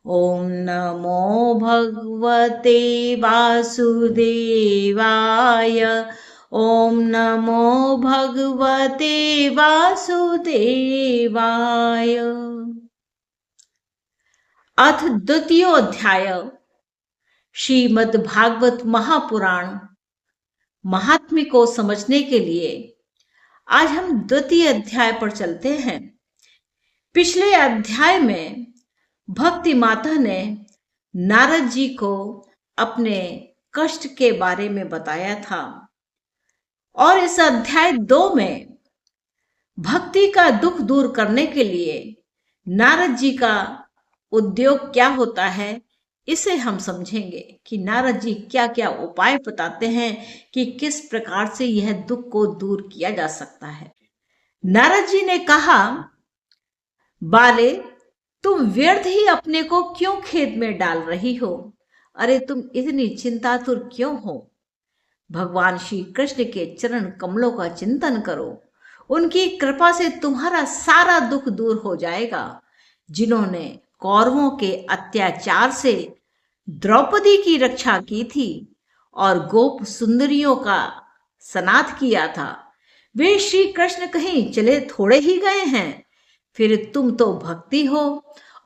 ॐ नमो भगवते वासुदेवाय। ॐ नमो भगवते वासुदेवाय। अथ द्वितीयोऽध्याय श्रीमद्भागवत महापुराण महात्म्य को समझने के लिए आज हम द्वितीय अध्याय पर चलते हैं। पिछले अध्याय में भक्ति माता ने नारद जी को अपने कष्ट के बारे में बताया था और इस अध्याय 2 में भक्ति का दुख दूर करने के लिए नारद जी का उद्योग क्या होता है, इसे हम समझेंगे कि नारद जी क्या क्या उपाय बताते हैं कि किस प्रकार से यह दुख को दूर किया जा सकता है। नारद जी ने कहा, बाले, तुम व्यर्थ ही अपने को क्यों खेद में डाल रही हो? अरे तुम इतनी चिंतातुर क्यों हो? भगवान श्री कृष्ण के चरण कमलों का चिंतन करो, उनकी कृपा से तुम्हारा सारा दुख दूर हो जाएगा। जिन्होंने कौरवों के अत्याचार से द्रौपदी की रक्षा की थी और गोप सुंदरियों का सनाथ किया था, वे श्री कृष्ण कहीं चले थोड़े ही गए हैं। फिर तुम तो भक्ति हो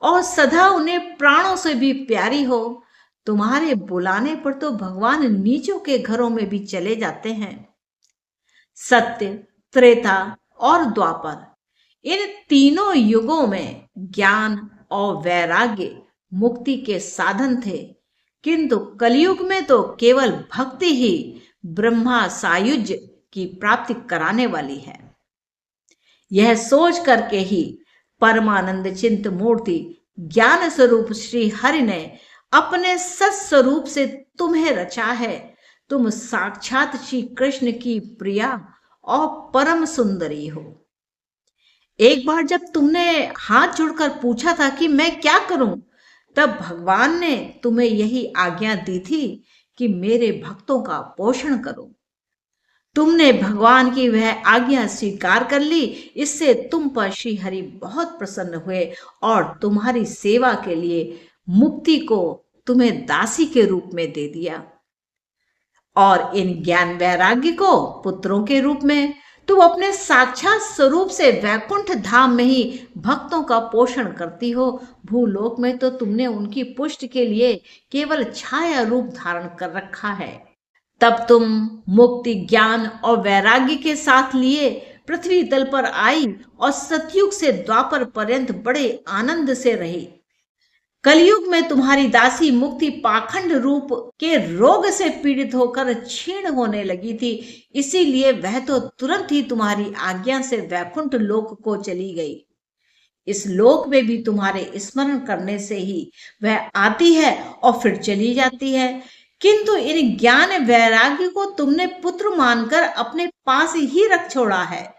और सदा उन्हें प्राणों से भी प्यारी हो। तुम्हारे बुलाने पर तो भगवान नीचों के घरों में भी चले जाते हैं। सत्य, त्रेता और द्वापर, इन तीनों युगों में ज्ञान और वैराग्य मुक्ति के साधन थे, किंतु कलयुग में तो केवल भक्ति ही ब्रह्मा सायुज्य की प्राप्ति कराने वाली है। यह सोच करके ही परमानंद चिंत मूर्ति ज्ञान स्वरूप श्री हरि ने अपने सत्स्वरूप से तुम्हें रचा है। तुम साक्षात श्री कृष्ण की प्रिया और परम सुंदरी हो। एक बार जब तुमने हाथ जोड़कर पूछा था कि मैं क्या करूं, तब भगवान ने तुम्हें यही आज्ञा दी थी कि मेरे भक्तों का पोषण करो। तुमने भगवान की वह आज्ञा स्वीकार कर ली। इससे तुम पर श्री हरि बहुत प्रसन्न हुए और तुम्हारी सेवा के लिए मुक्ति को तुम्हें दासी के रूप में दे दिया और इन ज्ञान वैराग्य को पुत्रों के रूप में। तुम अपने साक्षात स्वरूप से वैकुंठ धाम में ही भक्तों का पोषण करती हो। भूलोक में तो तुमने उनकी पुष्टि के लिए केवल छाया रूप धारण कर रखा है। तब तुम मुक्ति, ज्ञान और वैराग्य के साथ लिए पृथ्वी तल पर आई और सतयुग से द्वापर पर्यंत बड़े आनंद से रही। कलयुग में तुम्हारी दासी मुक्ति पाखंड रूप के रोग से पीड़ित होकर क्षीण होने लगी थी, इसीलिए वह तो तुरंत ही तुम्हारी आज्ञा से वैकुंठ लोक को चली गई। इस लोक में भी तुम्हारे स्मरण करने से ही वह आती है और फिर चली जाती है, किंतु इन ज्ञान वैराग्य को तुमने पुत्र मानकर अपने पास ही रख छोड़ा है।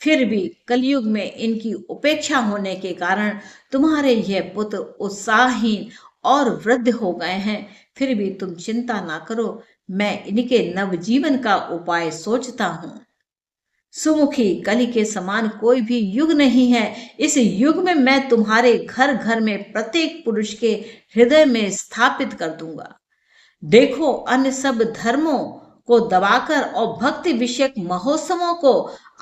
फिर भी कलयुग में इनकी उपेक्षा होने के कारण तुम्हारे यह पुत्र उत्साहहीन और वृद्ध हो गए हैं। फिर भी तुम चिंता ना करो, मैं इनके नवजीवन का उपाय सोचता हूँ। सुमुखी, कलि के समान कोई भी युग नहीं है। इस युग में मैं तुम्हारे घर घर में प्रत्येक पुरुष के हृदय में स्थापित कर दूंगा। देखो, अन्य सब धर्मों को दबाकर और भक्ति विषयक महोत्सवों को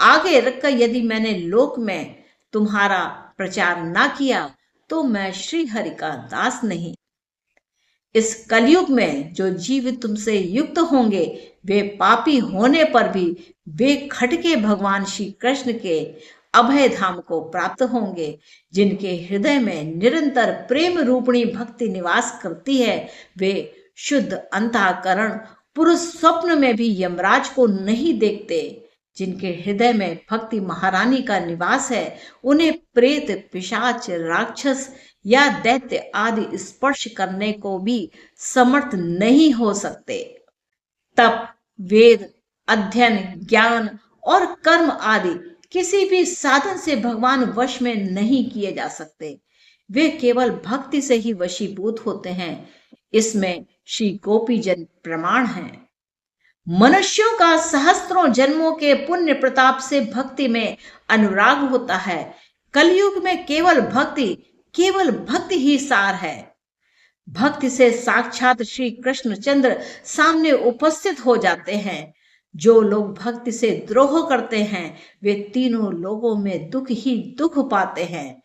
आगे रखकर यदि मैंने लोक में तुम्हारा प्रचार ना किया तो मैं श्री हरि का दास नहीं। इस कलयुग में जो जीव तुमसे युक्त होंगे वे पापी होने पर भी वे खटके भगवान श्री कृष्ण के अभय धाम को प्राप्त होंगे। जिनके हृदय में निरंतर प्रेम रूपणी भक्ति निवास करती है, वे शुद्ध अंतःकरण पुरुष स्वप्न में भी यमराज को नहीं देखते। जिनके हृदय में भक्ति महारानी का निवास है, उन्हें प्रेत, पिशाच, राक्षस या दैत्य आदि स्पर्श करने को भी समर्थ नहीं हो सकते। तप, वेद, अध्ययन, ज्ञान और कर्म आदि किसी भी साधन से भगवान वश में नहीं किए जा सकते। वे केवल भक्ति से ही वशीभूत होते हैं। इसमें श्री गोपीजन प्रमाण हैं। मनुष्यों का सहस्त्रों जन्मों के पुण्य प्रताप से भक्ति में अनुराग होता है। कलयुग में केवल भक्ति ही सार है। भक्ति से साक्षात श्री कृष्णचंद्र सामने उपस्थित हो जाते हैं। जो लोग भक्ति से द्रोह करते हैं वे तीनों लोगों में दुख ही दुख पाते हैं।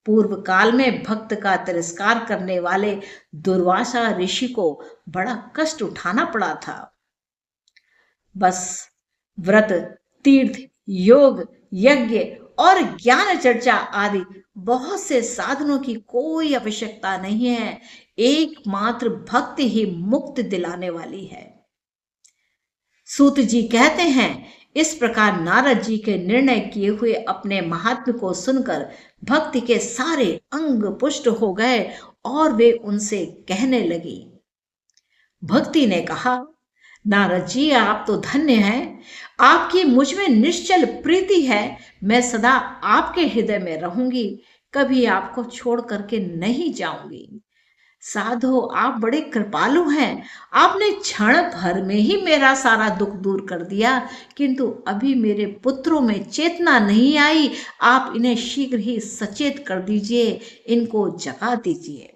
पूर्व काल में भक्त का तिरस्कार करने वाले दुर्वासा ऋषि को बड़ा कष्ट उठाना पड़ा था। बस व्रत, तीर्थ, योग, यज्ञ और ज्ञान चर्चा आदि बहुत से साधनों की कोई आवश्यकता नहीं है। एकमात्र भक्ति ही मुक्ति दिलाने वाली है। सूत जी कहते हैं, इस प्रकार नारद जी के निर्णय किए हुए अपने महात्म्य को सुनकर भक्ति के सारे अंग पुष्ट हो गए और वे उनसे कहने लगी। भक्ति ने कहा, नारद जी आप तो धन्य हैं, आपकी मुझ में निश्चल प्रीति है। मैं सदा आपके हृदय में रहूंगी, कभी आपको छोड़ करके नहीं जाऊंगी। साधो आप बड़े कृपालु हैं, आपने क्षण भर में ही मेरा सारा दुख दूर कर दिया, किंतु अभी मेरे पुत्रों में चेतना नहीं आई। आप इन्हें शीघ्र ही सचेत कर दीजिए, इनको जगा दीजिए।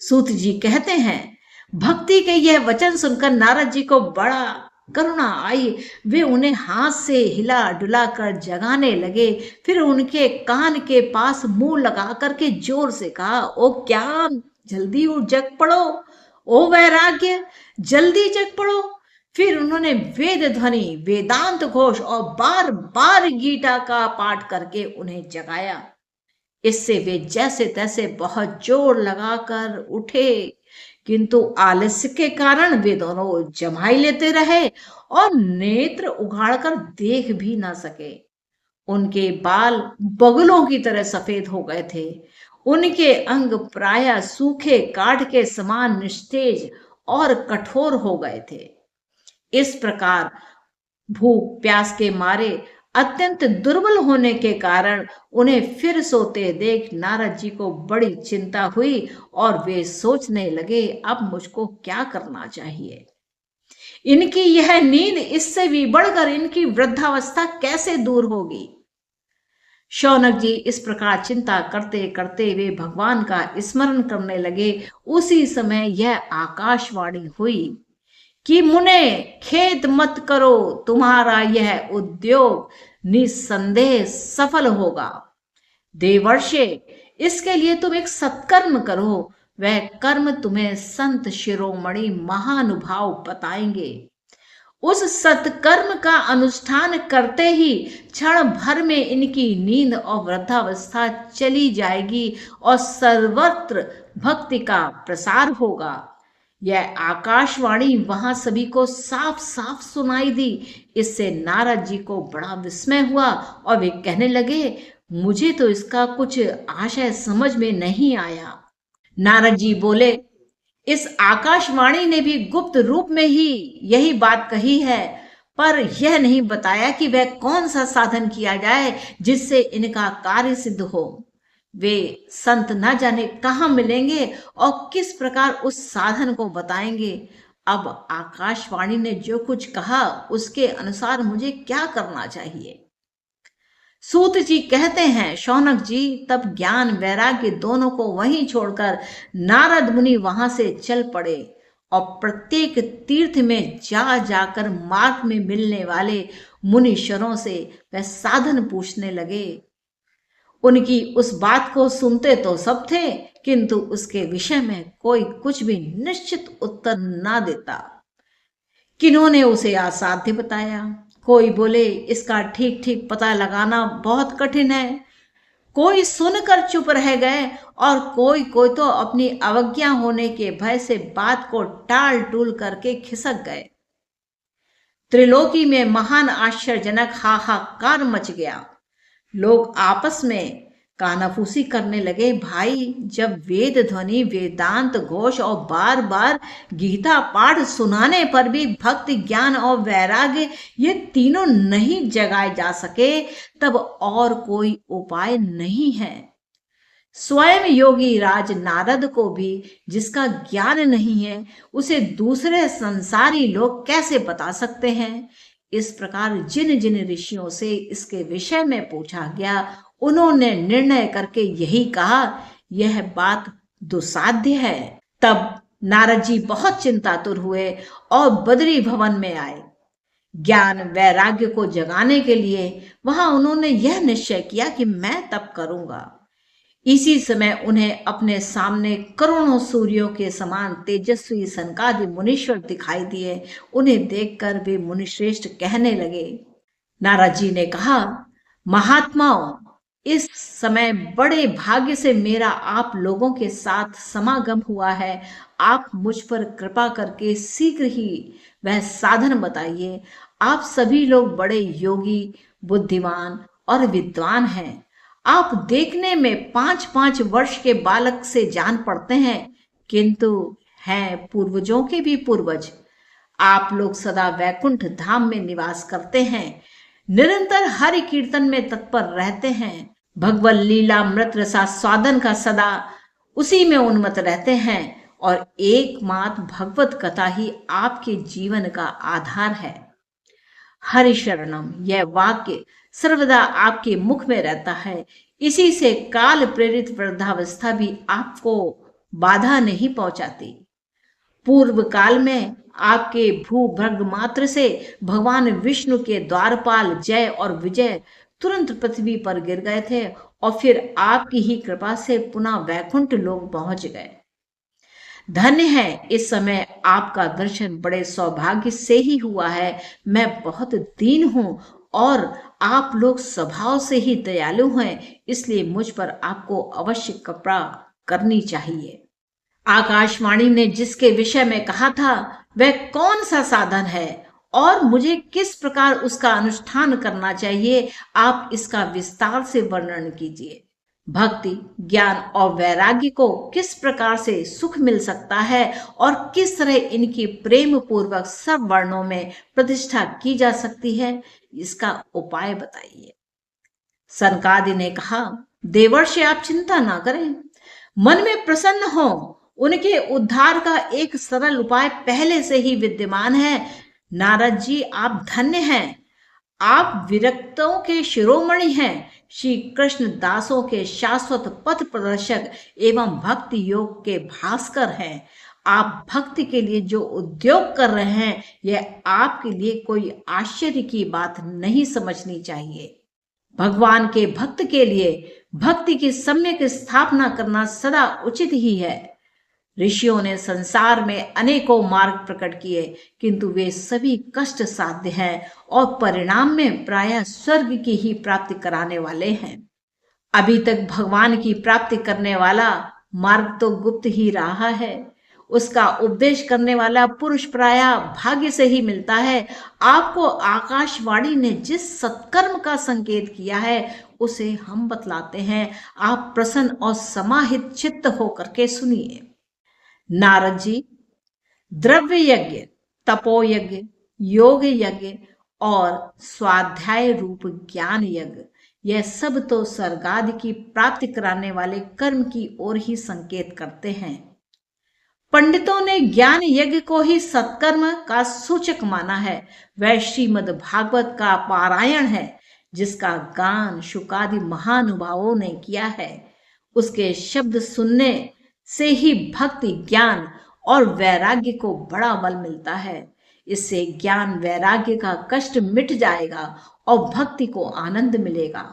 सूत जी कहते हैं, भक्ति के यह वचन सुनकर नारद जी को बड़ा करुणा आई। वे उन्हें हाथ से हिला डुला कर जगाने लगे। फिर उनके कान के पास मुंह लगा करके जोर से कहा, ओ ज्ञान जल्दी उठ जग पड़ो, ओ वैराग्य जल्दी जग पड़ो। फिर उन्होंने वेद ध्वनि, वेदांत घोष और बार बार गीता का पाठ करके उन्हें जगाया। इससे वे जैसे तैसे बहुत जोर लगाकर उठे, किंतु आलस्य के कारण वे दोनों जमाई लेते रहे और नेत्र उघाड़कर देख भी ना सके। उनके बाल बगुलों की तरह सफेद हो गए थे। उनके अंग प्रायः सूखे काठ के समान निस्तेज और कठोर हो गए थे। इस प्रकार भूख प्यास के मारे अत्यंत दुर्बल होने के कारण उन्हें फिर सोते देख नारद जी को बड़ी चिंता हुई और वे सोचने लगे, अब मुझको क्या करना चाहिए। इनकी यह नींद इससे भी बढ़कर इनकी वृद्धावस्था कैसे दूर होगी। शौनक जी इस प्रकार चिंता करते करते वे भगवान का स्मरण करने लगे। उसी समय यह आकाशवाणी हुई कि मुने खेद मत करो, तुम्हारा यह उद्योग निसंदेह सफल होगा। देवर्षे, इसके लिए तुम एक सत्कर्म करो, वह कर्म तुम्हें संत शिरोमणि महानुभाव बताएंगे। उस सत्कर्म का अनुष्ठान करते ही क्षण भर में इनकी नींद और वृद्धावस्था चली जाएगी और सर्वत्र भक्ति का प्रसार होगा। यह आकाशवाणी वहां सभी को साफ साफ सुनाई दी। इससे नारद जी को बड़ा विस्मय हुआ और वे कहने लगे, मुझे तो इसका कुछ आशय समझ में नहीं आया। नारद जी बोले, इस आकाशवाणी ने भी गुप्त रूप में ही यही बात कही है, पर यह नहीं बताया कि वह कौन सा साधन किया जाए जिससे इनका कार्य सिद्ध हो। वे संत न जाने कहाँ मिलेंगे और किस प्रकार उस साधन को बताएंगे। अब आकाशवाणी ने जो कुछ कहा उसके अनुसार मुझे क्या करना चाहिए। सूत जी कहते हैं, शौनक जी तब ज्ञान वैराग्य दोनों को वहीं छोड़कर नारद मुनि वहां से चल पड़े और प्रत्येक तीर्थ में जा जाकर मार्ग में मिलने वाले मुनीश्वरों से वह साधन पूछने लगे। उनकी उस बात को सुनते तो सब थे, किंतु उसके विषय में कोई कुछ भी निश्चित उत्तर ना देता। किन्होंने उसे असाध्य बताया, कोई बोले इसका ठीक ठीक पता लगाना बहुत कठिन है, कोई सुनकर चुप रह गए और कोई तो अपनी अवज्ञा होने के भय से बात को टाल टूल करके खिसक गए। त्रिलोकी में महान आश्चर्यजनक हाहाकार मच गया। लोग आपस में कानाफूसी करने लगे। भाई, जब वेद ध्वनि, वेदांत घोष और बार बार गीता पाठ सुनाने पर भी भक्ति, ज्ञान और वैराग्य ये तीनों नहीं जगाए जा सके, तब और कोई उपाय नहीं है। स्वयं योगी राज नारद को भी जिसका ज्ञान नहीं है, उसे दूसरे संसारी लोग कैसे बता सकते हैं। इस प्रकार जिन जिन ऋषियों से इसके विषय में पूछा गया, उन्होंने निर्णय करके यही कहा, यह बात दुस्साध्य है। तब नारद जी बहुत चिंतातुर हुए और बद्री भवन में आए। ज्ञान वैराग्य को जगाने के लिए वहां उन्होंने यह निश्चय किया कि मैं तप करूंगा। इसी समय उन्हें अपने सामने करोड़ों सूर्यों के समान तेजस्वी सनकादि मुनीश्वर दिखाई दिए। उन्हें देखकर वे मुनिश्रेष्ठ कहने लगे। नारद जी ने कहा, महात्माओं, इस समय बड़े भाग्य से मेरा आप लोगों के साथ समागम हुआ है। आप मुझ पर कृपा करके शीघ्र ही वह साधन बताइए। आप सभी लोग बड़े योगी, बुद्धिमान और विद्वान हैं। आप देखने में 5-5 वर्ष के बालक से जान पड़ते हैं, किंतु हैं पूर्वजों के भी पूर्वज। आप लोग सदा वैकुंठ धाम में निवास करते हैं, निरंतर हरि कीर्तन में तत्पर रहते हैं, भगवत लीला मृत रसास्वादन का सदा उसी में उन्मत्त रहते हैं और एकमात्र भगवत कथा ही आपके जीवन का आधार है। हरि शरणम यह वाक्य सर्वदा आपके मुख में रहता है। इसी से काल प्रेरित वृद्धावस्था भी आपको बाधा नहीं पहुंचाती। पूर्व काल में आपके भूभर्ग मात्र से भगवान विष्णु के द्वारपाल जय और विजय तुरंत पृथ्वी पर गिर गए थे और फिर आपकी ही कृपा से पुनः वैकुंठ लोक पहुंच गए। धन्य है, इस समय आपका दर्शन बड़े सौभाग्य से ही हुआ है। मैं बहुत दीन हूं और आप लोग स्वभाव से ही दयालु हैं, इसलिए मुझ पर आपको अवश्य कृपा करनी चाहिए। आकाशवाणी ने जिसके विषय में कहा था वह कौन सा साधन है और मुझे किस प्रकार उसका अनुष्ठान करना चाहिए, आप इसका विस्तार से वर्णन कीजिए। भक्ति, ज्ञान और वैराग्य को किस प्रकार से सुख मिल सकता है और किस तरह इनकी प्रेम पूर्वक सब वर्णों में प्रतिष्ठा की जा सकती है, इसका उपाय बताइए। सनकादि ने कहा, देवर्षि आप चिंता ना करें, मन में प्रसन्न हो। उनके उद्धार का एक सरल उपाय पहले से ही विद्यमान है। नारद जी, आप धन्य हैं। आप विरक्तों के शिरोमणि हैं, श्री कृष्ण दासों के शाश्वत पथ प्रदर्शक एवं भक्ति योग के भास्कर हैं। आप भक्ति के लिए जो उद्योग कर रहे हैं, यह आपके लिए कोई आश्चर्य की बात नहीं समझनी चाहिए। भगवान के भक्त के लिए भक्ति की सम्यक स्थापना करना सदा उचित ही है। ऋषियों ने संसार में अनेकों मार्ग प्रकट किए, किंतु वे सभी कष्ट साध्य हैं और परिणाम में प्रायः स्वर्ग की ही प्राप्ति कराने वाले हैं। अभी तक भगवान की प्राप्ति करने वाला मार्ग तो गुप्त ही रहा है। उसका उपदेश करने वाला पुरुष प्रायः भाग्य से ही मिलता है। आपको आकाशवाणी ने जिस सत्कर्म का संकेत किया है उसे हम बतलाते हैं। आप प्रसन्न और समाहित चित्त होकर के सुनिए। नारद जी, द्रव्य यज्ञ, तपो यज्ञ, योग यज्ञ और स्वाध्याय रूप ज्ञान यज्ञ, यह सब तो स्वर्ग आदि की प्राप्ति कराने वाले कर्म की ओर ही संकेत करते हैं। पंडितों ने ज्ञान यज्ञ को ही सत्कर्म का सूचक माना है। वह श्रीमद् भागवत का पारायण है, जिसका गान शुकादि महानुभावों ने किया है। उसके शब्द सुनने से ही भक्ति, ज्ञान और वैराग्य को बड़ा बल मिलता है। इससे ज्ञान वैराग्य का कष्ट मिट जाएगा और भक्ति को आनंद मिलेगा।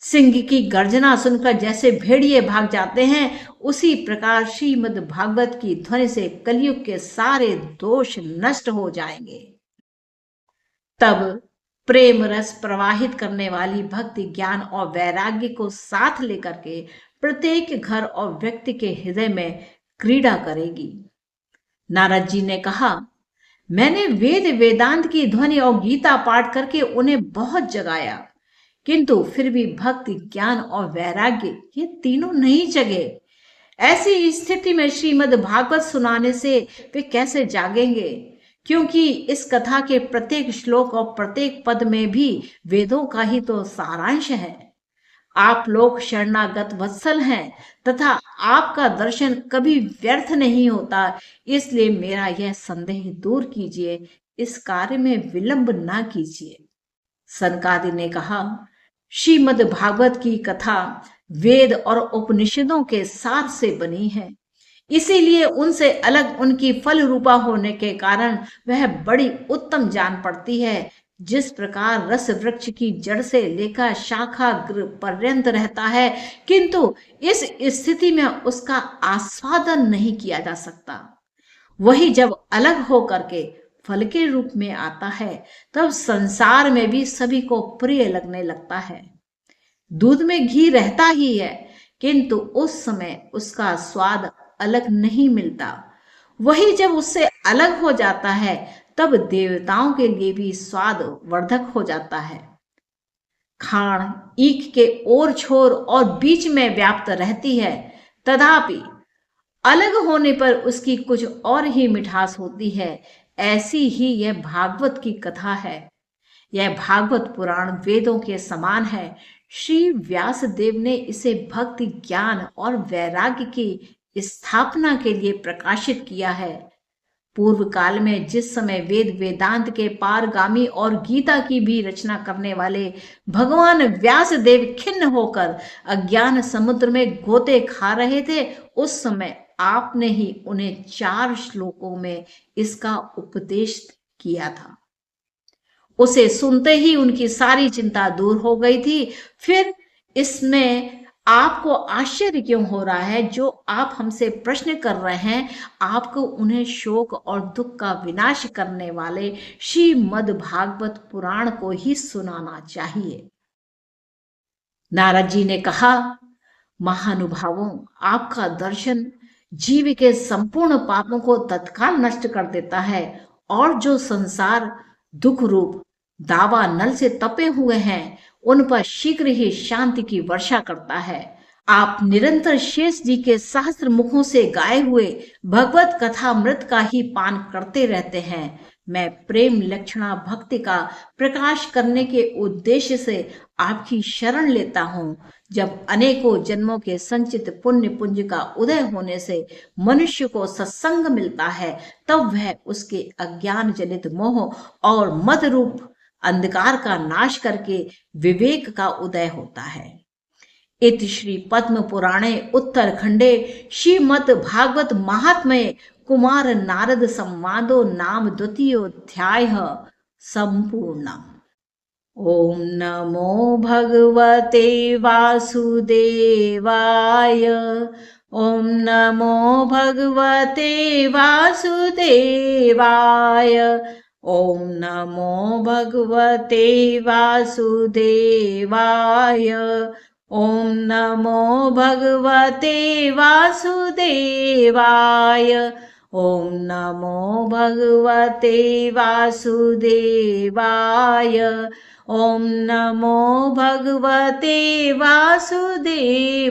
सिंह की गर्जना सुनकर जैसे भेड़िए भाग जाते हैं, उसी प्रकार श्रीमद् भागवत की ध्वनि से कलयुग के सारे दोष नष्ट हो जाएंगे। तब प्रेम रस प्रवाहित करने वाली भक्ति, ज्ञान और वैराग्य को साथ लेकर के प्रत्येक घर और व्यक्ति के हृदय में क्रीड़ा करेगी। नारद जी ने कहा, मैंने वेद वेदांत की ध्वनि और गीता पाठ करके उन्हें बहुत जगाया, किंतु फिर भी भक्ति, ज्ञान और वैराग्य ये तीनों नहीं जगे। ऐसी स्थिति में श्रीमद् भागवत सुनाने से वे कैसे जागेंगे? क्योंकि इस कथा के प्रत्येक श्लोक और प्रत्येक पद में भी वेदों का ही तो सारांश है। आप लोग शरणागत वत्सल हैं तथा आपका दर्शन कभी व्यर्थ नहीं होता, इसलिए मेरा यह संदेह दूर कीजिए, इस कार्य में विलंब ना कीजिए। सनकादि ने कहा, श्रीमद् भागवत की कथा वेद और उपनिषदों के सार से बनी है। इसीलिए उनसे अलग उनकी फल रूपा होने के कारण वह बड़ी उत्तम जान पड़ती है। जिस प्रकार रस वृक्ष की जड़ से लेकर शाखा पर्यंत रहता है, किंतु इस स्थिति में उसका आस्वादन नहीं किया जा सकता, वही जब अलग होकर के फल के रूप में आता है, तब संसार में भी सभी को प्रिय लगने लगता है। दूध में घी रहता ही है, किंतु उस समय उसका स्वाद अलग नहीं मिलता। वही जब उससे अलग हो जाता है, तब देवताओं के लिए भी स्वाद वर्धक हो जाता है। खाण ईख के ओर छोर और बीच में व्याप्त रहती है, तथापि अलग होने पर उसकी कुछ और ही मिठास होती है। ऐसी ही यह भागवत की कथा है। यह भागवत पुराण वेदों के समान है। श्री व्यास देव ने इसे भक्ति, ज्ञान और वैराग्य की स्थापना के लिए प्रकाशित किया है। पूर्व काल में जिस समय वेद वेदांत के पारगामी और गीता की भी रचना करने वाले भगवान व्यास देव खिन्न होकर अज्ञान समुद्र में गोते खा रहे थे, उस समय आपने ही उन्हें 4 श्लोकों में इसका उपदेश किया था। उसे सुनते ही उनकी सारी चिंता दूर हो गई थी। फिर इसमें आपको आश्चर्य क्यों हो रहा है? जो आप हमसे प्रश्न कर रहे हैं, आपको उन्हें शोक और दुख का विनाश करने वाले श्रीमद् भागवत पुराण को ही सुनाना चाहिए। नारद जी ने कहा, महानुभावों, आपका दर्शन जीव के संपूर्ण पापों को तत्काल नष्ट कर देता है, और जो संसार दुख रूप दावा नल से तपे हुए हैं, उन पर शीघ्र ही शांति की वर्षा करता है। आप निरंतर शेष जी के सहस्त्र मुखों से गाए हुए भगवत कथा मृत का ही पान करते रहते हैं। मैं प्रेम लक्षणा भक्ति का प्रकाश करने के उद्देश्य से आपकी शरण लेता हूँ। जब अनेकों जन्मों के संचित पुण्य पुंज का उदय होने से मनुष्य को सत्संग मिलता है, तब वह उसके अज्ञान जनित मोह और मद रूप अंधकार का नाश करके विवेक का उदय होता है। इति श्री पद्म पुराणे उत्तरखंडे श्रीमद् भागवत महात्म्ये कुमार नारद संवादो नाम द्वितीयोऽध्यायः संपूर्णम्। ओम नमो भगवते वासुदेवाय। ओम नमो भगवते वासुदेवाय। ओम नमो भगवते वासुदेवाय। ओम नमो भगवते वासुदेवाय। ओम नमो भगवते वासुदेवाय। ओम नमो भगवते वासुदेवाय।